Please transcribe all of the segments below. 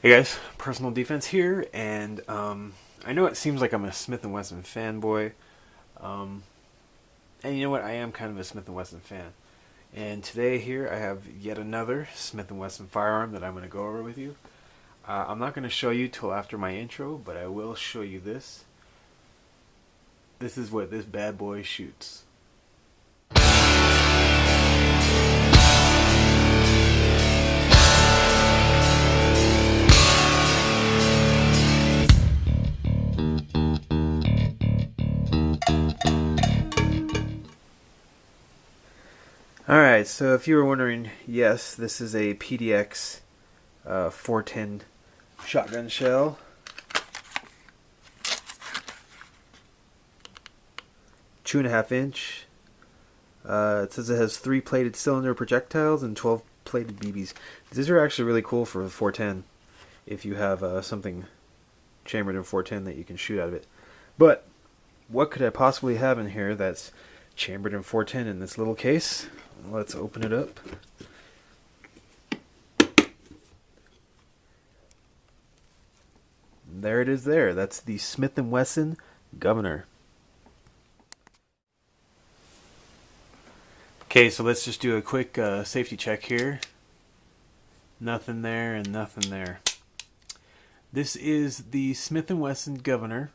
Hey guys, Personal Defense here, and I know it seems like I'm a Smith and Wesson fanboy, um, and you know what? I am kind of a Smith and Wesson fan. And today here I have yet another Smith and Wesson firearm that I'm going to go over with you. I'm not going to show you till after my intro, but I will show you this. This is what this bad boy shoots. Alright, so if you were wondering, yes, this is a PDX 410 shotgun shell. 2.5 inch. It says it has 3 plated cylinder projectiles and 12 plated BBs. These are actually really cool for 410 if you have something chambered in 410 that you can shoot out of it. But what could I possibly have in here that's chambered in 410 in this little case? Let's open it up. There it is there. That's the Smith and Wesson Governor. Okay, so let's just do a quick safety check here. Nothing there and nothing there. This is the Smith and Wesson Governor.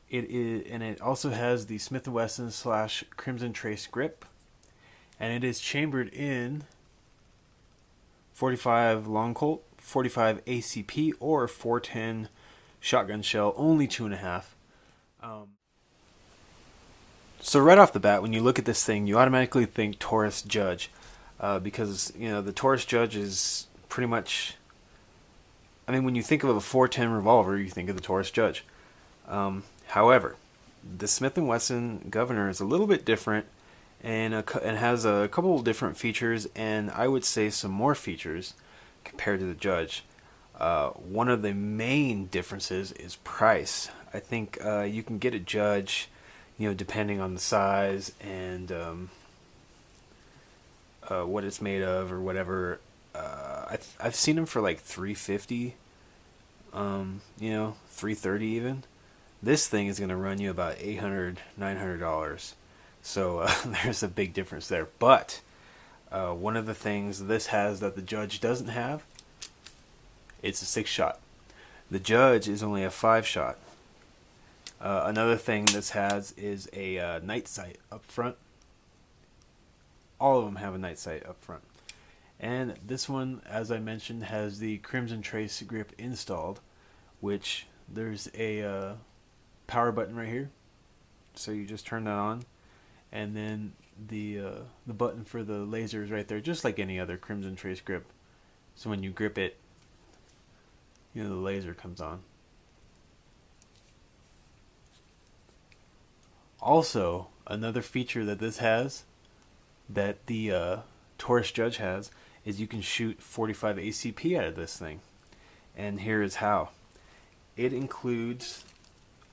It is, and it also has the Smith and Wesson / Crimson Trace grip, and it is chambered in 45 long Colt, 45 ACP, or 410 shotgun shell, only 2.5. So right off the bat, when you look at this thing, you automatically think Taurus Judge, because you know the Taurus Judge is pretty much. I mean, when you think of a 410 revolver, you think of the Taurus Judge. However, the Smith and Wesson Governor is a little bit different, and has a couple of different features, and I would say some more features compared to the Judge. One of the main differences is price. I think you can get a Judge, you know, depending on the size and what it's made of or whatever. I've seen them for like $350, you know, $330 even. This thing is going to run you about $800, $900. So there's a big difference there. But one of the things this has that the Judge doesn't have, it's a 6-shot. The Judge is only a 5-shot. Another thing this has is a night sight up front. All of them have a night sight up front. And this one, as I mentioned, has the Crimson Trace grip installed, which there's a power button right here. So you just turn that on, and then the button for the laser is right there, just like any other Crimson Trace grip. So when you grip it, you know, the laser comes on. Also, another feature that this has, that the Taurus Judge has, is you can shoot 45 ACP out of this thing. And here is how. It includes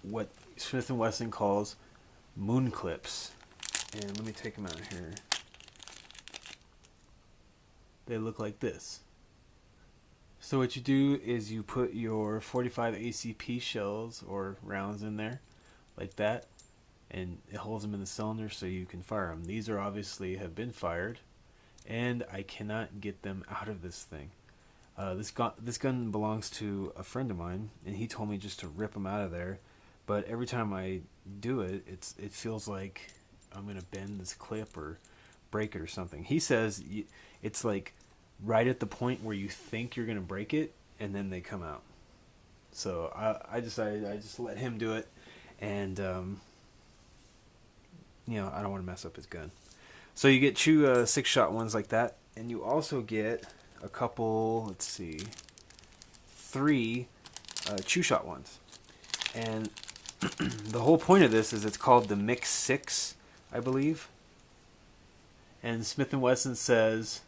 what Smith & Wesson calls moon clips. And let me take them out here. They look like this. So what you do is you put your 45 ACP shells or rounds in there, like that, and it holds them in the cylinder so you can fire them. These are obviously have been fired, and I cannot get them out of this thing. This gun belongs to a friend of mine, and he told me just to rip them out of there. But every time I do it, it feels like I'm gonna bend this clip or break it or something. He says it's like right at the point where you think you're gonna break it, and then they come out. So I decided I just let him do it, and you know, I don't want to mess up his gun. So you get two 6-shot ones like that, and you also get a couple, let's see, 3 2-shot ones. And the whole point of this is it's called the Mix 6, I believe. And Smith & Wesson says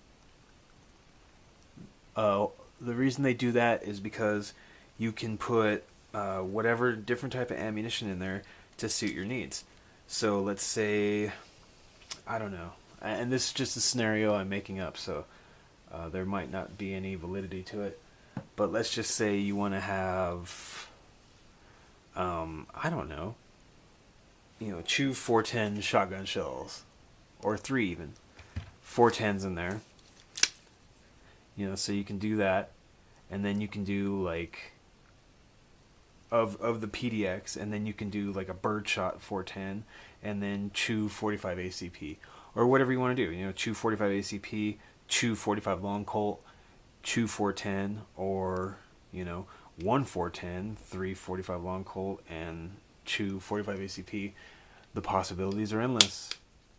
the reason they do that is because you can put whatever different type of ammunition in there to suit your needs. So let's say, I don't know, and this is just a scenario I'm making up, so there might not be any validity to it. But let's just say you want to have, I don't know, chew 410 shotgun shells, or 3 even, 410s in there. So you can do that, and then you can do like of the PDX, and then you can do like a birdshot 410, and then chew 45 ACP, or whatever you want to do. Chew 45 ACP, chew 45 long Colt, chew 410, or 1 410, 3 45 long Colt, and chew 45 ACP. The possibilities are endless,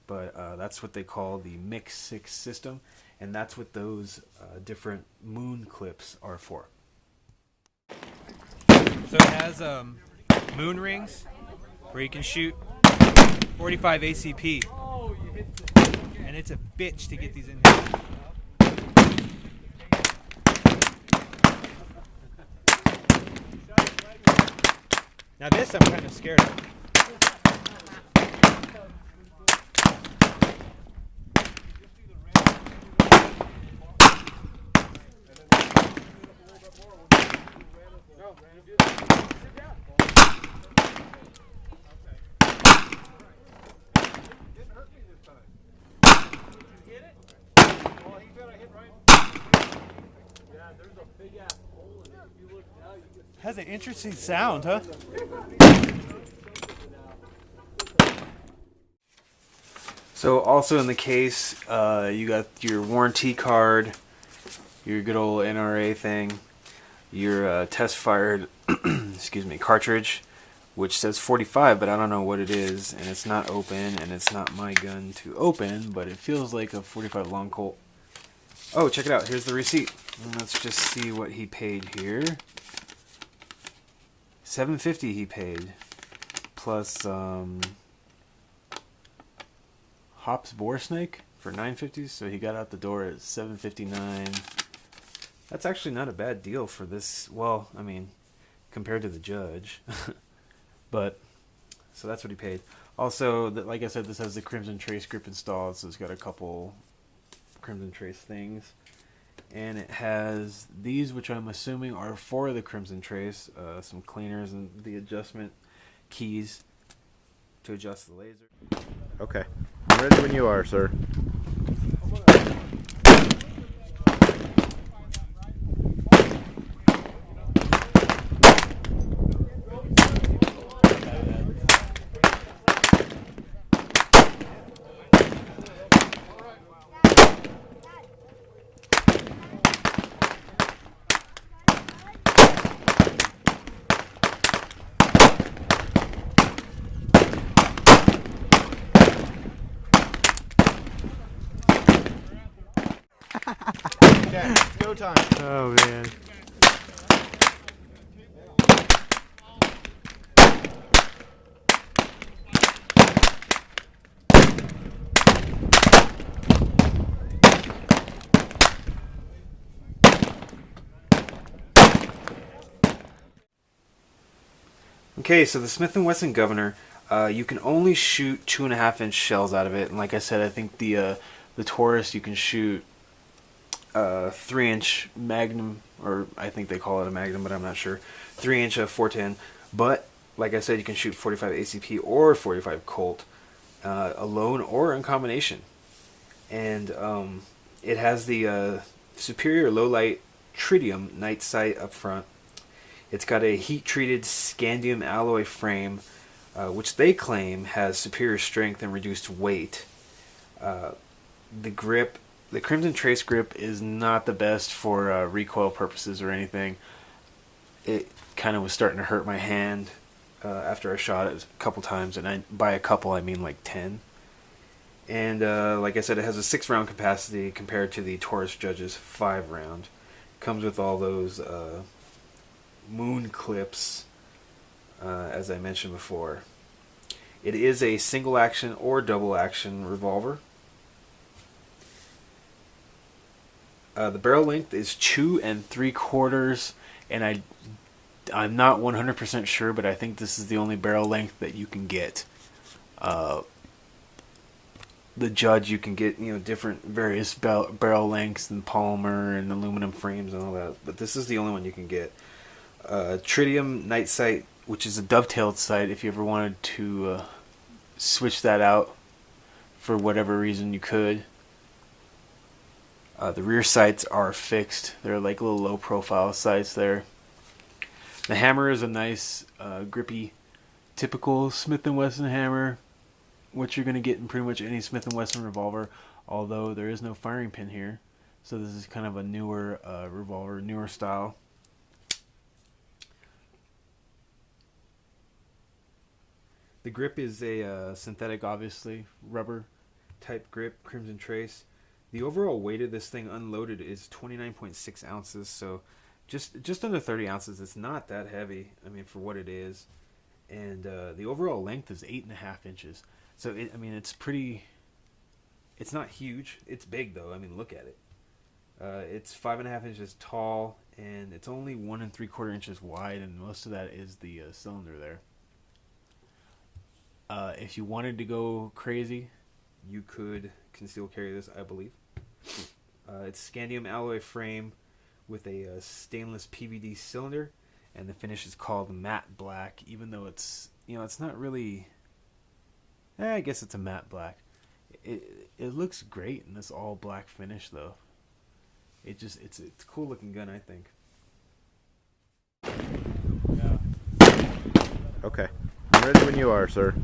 but that's what they call the Mix 6 system, and that's what those different moon clips are for. So it has moon rings where you can shoot 45 ACP, and it's a bitch to get these in here. Now this I'm kind of scared of. Has an interesting sound, huh? So also in the case, you got your warranty card, your good old NRA thing, your test-fired cartridge, which says 45, but I don't know what it is, and it's not open, and it's not my gun to open, but it feels like a 45 long Colt. Oh, check it out. Here's the receipt. Let's just see what he paid here. $750 he paid, plus Hops Boar Snake for $950, so he got out the door at $759. That's actually not a bad deal for this. Well, I mean, compared to the judge, but so that's what he paid. Also, like I said, this has the Crimson Trace grip installed, so it's got a couple Crimson Trace things. And it has these, which I'm assuming are for the Crimson Trace, some cleaners and the adjustment keys to adjust the laser. Okay. I'm ready when you are, sir. Okay, go time. Oh man. Okay, so the Smith and Wesson Governor, you can only shoot 2.5-inch shells out of it, and like I said, I think the Taurus you can shoot 3-inch Magnum, or I think they call it a Magnum, but I'm not sure. 3-inch 410, but like I said, you can shoot 45 ACP or 45 Colt alone or in combination, and it has the superior low light tritium night sight up front. It's got a heat-treated scandium alloy frame, which they claim has superior strength and reduced weight. The grip, the Crimson Trace grip, is not the best for recoil purposes or anything. It kind of was starting to hurt my hand after I shot it a couple times, and by a couple I mean like 10. And like I said, it has a 6-round capacity compared to the Taurus Judge's 5-round. Comes with all those moon clips, as I mentioned before. It is a single action or double action revolver. The barrel length is 2 3/4, and I'm not 100% sure, but I think this is the only barrel length that you can get. the Judge, you can get, you know, different various barrel lengths and polymer and aluminum frames and all that. But this is the only one you can get. Tritium night sight, which is a dovetailed sight. If you ever wanted to switch that out for whatever reason, you could. The rear sights are fixed. They're like little low profile sights there. The hammer is a nice grippy, typical Smith and Wesson hammer, what you're going to get in pretty much any Smith and Wesson revolver, although there is no firing pin here. So this is kind of a newer revolver, newer style. The grip is a synthetic, obviously, rubber type grip, Crimson Trace. The overall weight of this thing unloaded is 29.6 ounces, so just under 30 ounces. It's not that heavy, I mean, for what it is. And the overall length is 8.5 inches. So, it's pretty... It's not huge. It's big, though. I mean, look at it. It's 5.5 inches tall, and it's only 1 3/4 inches wide, and most of that is the cylinder there. If you wanted to go crazy, you could conceal carry this, I believe. It's scandium alloy frame with a stainless PVD cylinder, and the finish is called matte black, even though it's, it's not really... I guess it's a matte black. It looks great in this all black finish, though. It's a cool looking gun, I think. Okay. I'm ready when you are, sir.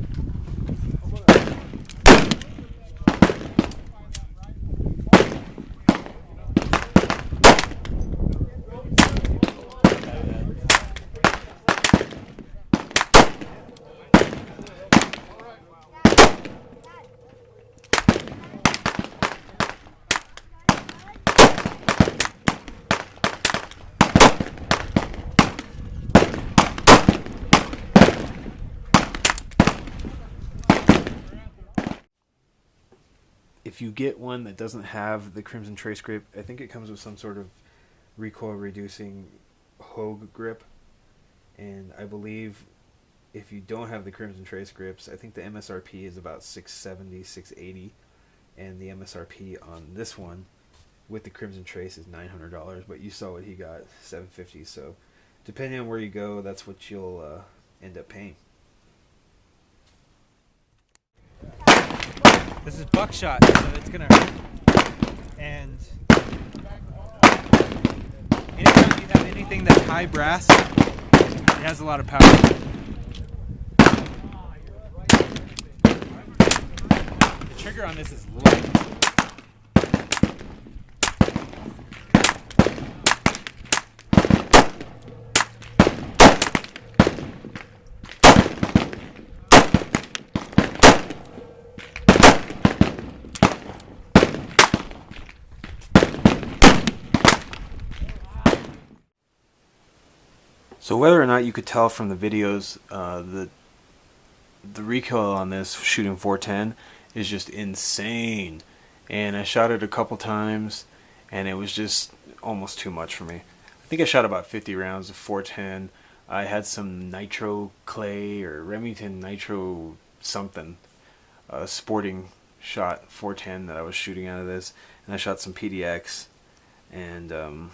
If you get one that doesn't have the Crimson Trace grip, I think it comes with some sort of recoil reducing Hogue grip. And I believe if you don't have the Crimson Trace grips, I think the MSRP is about $670, $680, and the MSRP on this one with the Crimson Trace is $900. But you saw what he got, $750. So depending on where you go, that's what you'll end up paying. This is buckshot, so it's gonna hurt. And anytime you have anything that's high brass, it has a lot of power. The trigger on this is light. So whether or not you could tell from the videos, the recoil on this shooting 410 is just insane. And I shot it a couple times, and it was just almost too much for me. I think I shot about 50 rounds of 410. I had some nitro clay or Remington nitro something, sporting shot 410 that I was shooting out of this, and I shot some PDX, and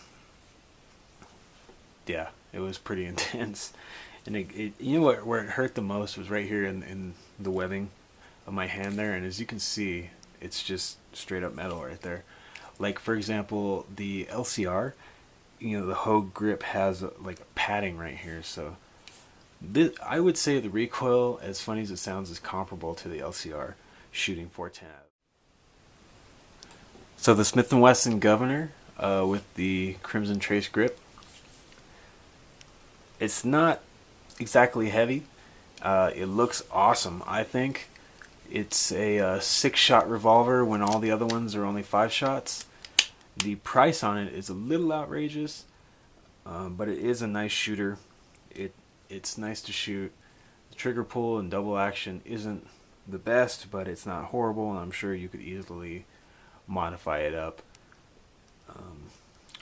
yeah. It was pretty intense, and you know what? Where it hurt the most was right here in the webbing of my hand there, and as you can see, it's just straight up metal right there. Like for example, the LCR, the Hogue grip has like a padding right here, so this, I would say the recoil, as funny as it sounds, is comparable to the LCR shooting 410. So the Smith and Wesson Governor with the Crimson Trace grip. It's not exactly heavy. It looks awesome, I think. It's a 6-shot revolver when all the other ones are only 5 shots. The price on it is a little outrageous, but it is a nice shooter. It's nice to shoot. The trigger pull and double action isn't the best, but it's not horrible, and I'm sure you could easily modify it up.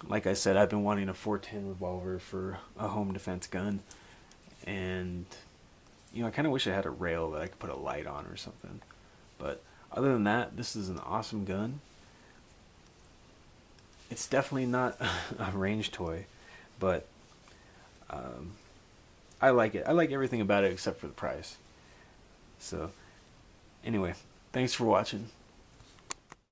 Like I said, I've been wanting a 410 revolver for a home defense gun, and I kind of wish I had a rail that I could put a light on or something, but Other than that, this is an awesome gun. It's definitely not a range toy, but I like it. I like everything about it except for the price. So, anyway, thanks for watching.